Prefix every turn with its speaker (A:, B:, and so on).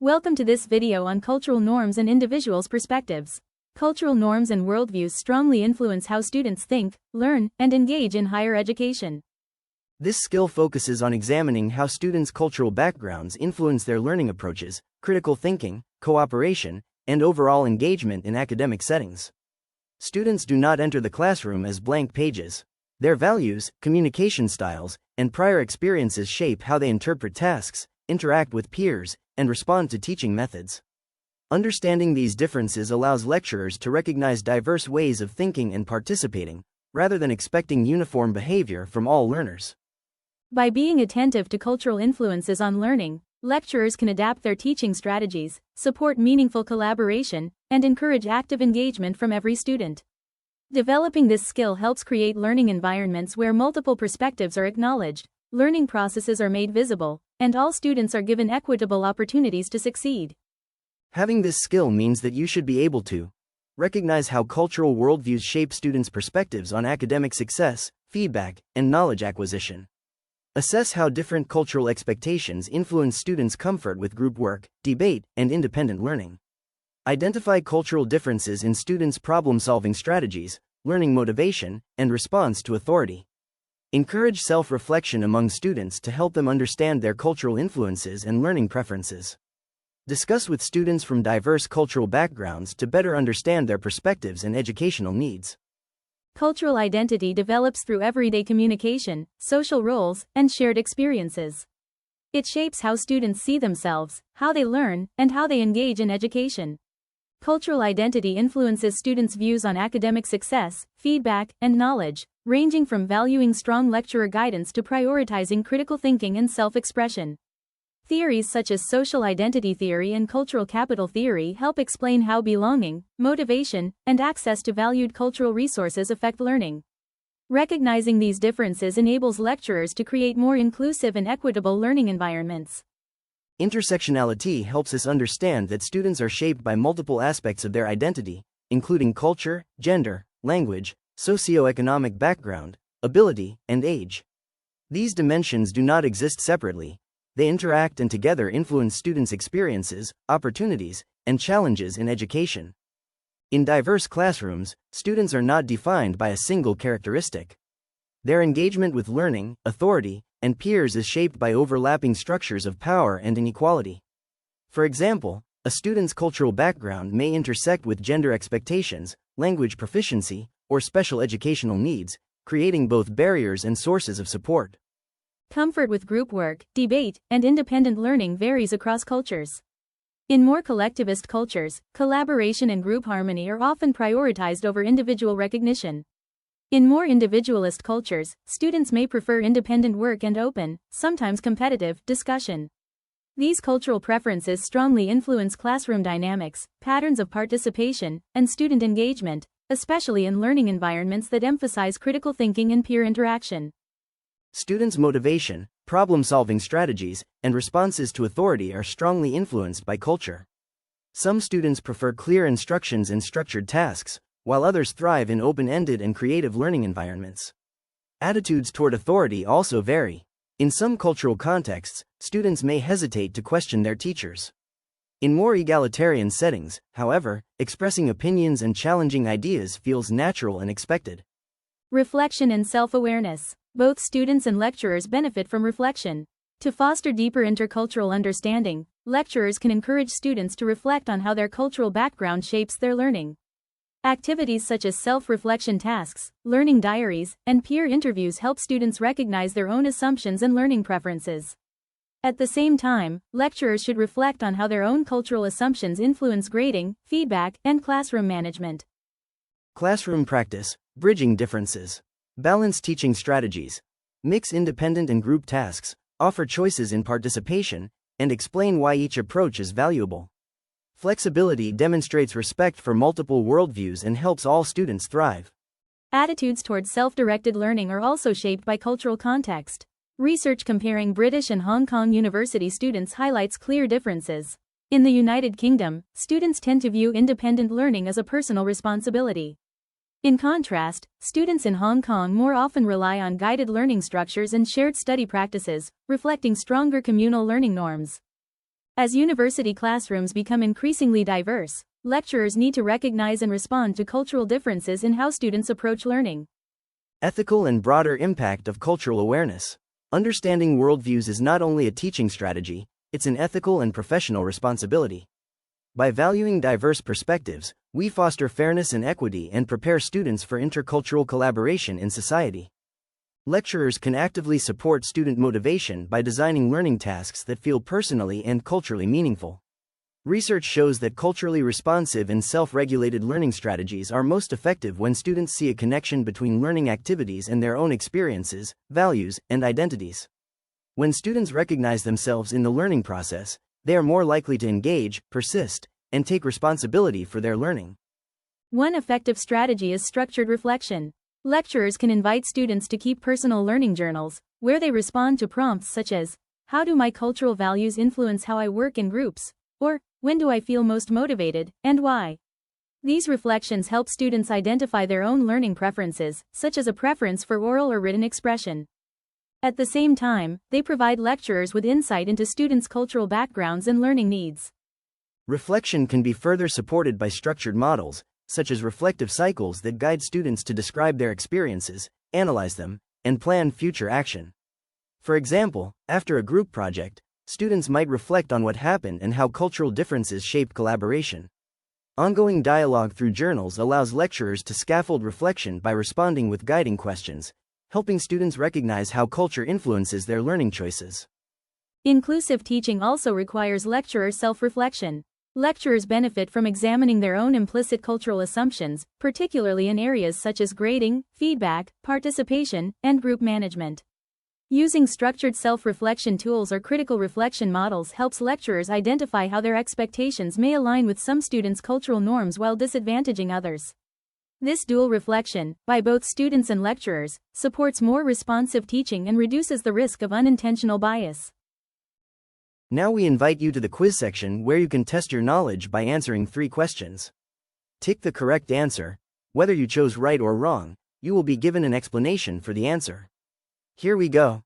A: Welcome to this video on cultural norms and individuals' perspectives. Cultural norms and worldviews strongly influence how students think, learn, and engage in higher education.
B: This skill focuses on examining how students' cultural backgrounds influence their learning approaches, critical thinking, cooperation, and overall engagement in academic settings. Students do not enter the classroom as blank pages. Their values, communication styles, and prior experiences shape how they interpret tasks, interact with peers, and respond to teaching methods. Understanding these differences allows lecturers to recognize diverse ways of thinking and participating, rather than expecting uniform behavior from all learners.
A: By being attentive to cultural influences on learning, lecturers can adapt their teaching strategies, support meaningful collaboration, and encourage active engagement from every student. Developing this skill helps create learning environments where multiple perspectives are acknowledged, learning processes are made visible, and all students are given equitable opportunities to succeed.
B: Having this skill means that you should be able to recognize how cultural worldviews shape students' perspectives on academic success, feedback, and knowledge acquisition. Assess how different cultural expectations influence students' comfort with group work, debate, and independent learning. Identify cultural differences in students' problem-solving strategies, learning motivation, and response to authority. Encourage self-reflection among students to help them understand their cultural influences and learning preferences. Discuss with students from diverse cultural backgrounds to better understand their perspectives and educational needs.
A: Cultural identity develops through everyday communication, social roles, and shared experiences. It shapes how students see themselves, how they learn, and how they engage in education. Cultural identity influences students' views on academic success, feedback, and knowledge, ranging from valuing strong lecturer guidance to prioritizing critical thinking and self-expression. Theories such as social identity theory and cultural capital theory help explain how belonging, motivation, and access to valued cultural resources affect learning. Recognizing these differences enables lecturers to create more inclusive and equitable learning environments.
B: Intersectionality helps us understand that students are shaped by multiple aspects of their identity, including culture, gender, language, socioeconomic background, ability, and age. These dimensions do not exist separately. They interact and together influence students' experiences, opportunities, and challenges in education. In diverse classrooms, students are not defined by a single characteristic. Their engagement with learning, authority, and peers is shaped by overlapping structures of power and inequality. For example, a student's cultural background may intersect with gender expectations, language proficiency, or special educational needs, creating both barriers and sources of support.
A: Comfort with group work, debate, and independent learning varies across cultures. In more collectivist cultures, collaboration and group harmony are often prioritized over individual recognition. In more individualist cultures, students may prefer independent work and open, sometimes competitive, discussion. These cultural preferences strongly influence classroom dynamics, patterns of participation, and student engagement, especially in learning environments that emphasize critical thinking and peer interaction.
B: Students' motivation, problem-solving strategies, and responses to authority are strongly influenced by culture. Some students prefer clear instructions and structured tasks, while others thrive in open-ended and creative learning environments. Attitudes toward authority also vary. In some cultural contexts, students may hesitate to question their teachers. In more egalitarian settings, however, expressing opinions and challenging ideas feels natural and expected.
A: Reflection and self-awareness. Both students and lecturers benefit from reflection. To foster deeper intercultural understanding, lecturers can encourage students to reflect on how their cultural background shapes their learning. Activities such as self-reflection tasks, learning diaries, and peer interviews help students recognize their own assumptions and learning preferences. At the same time, lecturers should reflect on how their own cultural assumptions influence grading, feedback, and classroom management.
B: Classroom practice, bridging differences. Balance teaching strategies. Mix independent and group tasks, offer choices in participation, and explain why each approach is valuable. Flexibility demonstrates respect for multiple worldviews and helps all students thrive.
A: Attitudes toward self-directed learning are also shaped by cultural context. Research comparing British and Hong Kong university students highlights clear differences. In the United Kingdom, students tend to view independent learning as a personal responsibility. In contrast, students in Hong Kong more often rely on guided learning structures and shared study practices, reflecting stronger communal learning norms. As university classrooms become increasingly diverse, lecturers need to recognize and respond to cultural differences in how students approach learning.
B: Ethical and broader impact of cultural awareness. Understanding worldviews is not only a teaching strategy, it's an ethical and professional responsibility. By valuing diverse perspectives, we foster fairness and equity and prepare students for intercultural collaboration in society. Lecturers can actively support student motivation by designing learning tasks that feel personally and culturally meaningful. Research shows that culturally responsive and self-regulated learning strategies are most effective when students see a connection between learning activities and their own experiences, values, and identities. When students recognize themselves in the learning process, they are more likely to engage, persist, and take responsibility for their learning.
A: One effective strategy is structured reflection. Lecturers can invite students to keep personal learning journals, where they respond to prompts such as, "How do my cultural values influence how I work in groups?" or, "When do I feel most motivated, and why?" These reflections help students identify their own learning preferences, such as a preference for oral or written expression. At the same time, they provide lecturers with insight into students' cultural backgrounds and learning needs.
B: Reflection can be further supported by structured models, such as reflective cycles that guide students to describe their experiences, analyze them, and plan future action. For example, after a group project, students might reflect on what happened and how cultural differences shaped collaboration. Ongoing dialogue through journals allows lecturers to scaffold reflection by responding with guiding questions, helping students recognize how culture influences their learning choices.
A: Inclusive teaching also requires lecturer self-reflection. Lecturers benefit from examining their own implicit cultural assumptions, particularly in areas such as grading, feedback, participation, and group management. Using structured self-reflection tools or critical reflection models helps lecturers identify how their expectations may align with some students' cultural norms while disadvantaging others. This dual reflection, by both students and lecturers, supports more responsive teaching and reduces the risk of unintentional bias.
B: Now we invite you to the quiz section where you can test your knowledge by answering 3 questions. Tick the correct answer. Whether you chose right or wrong, you will be given an explanation for the answer. Here we go.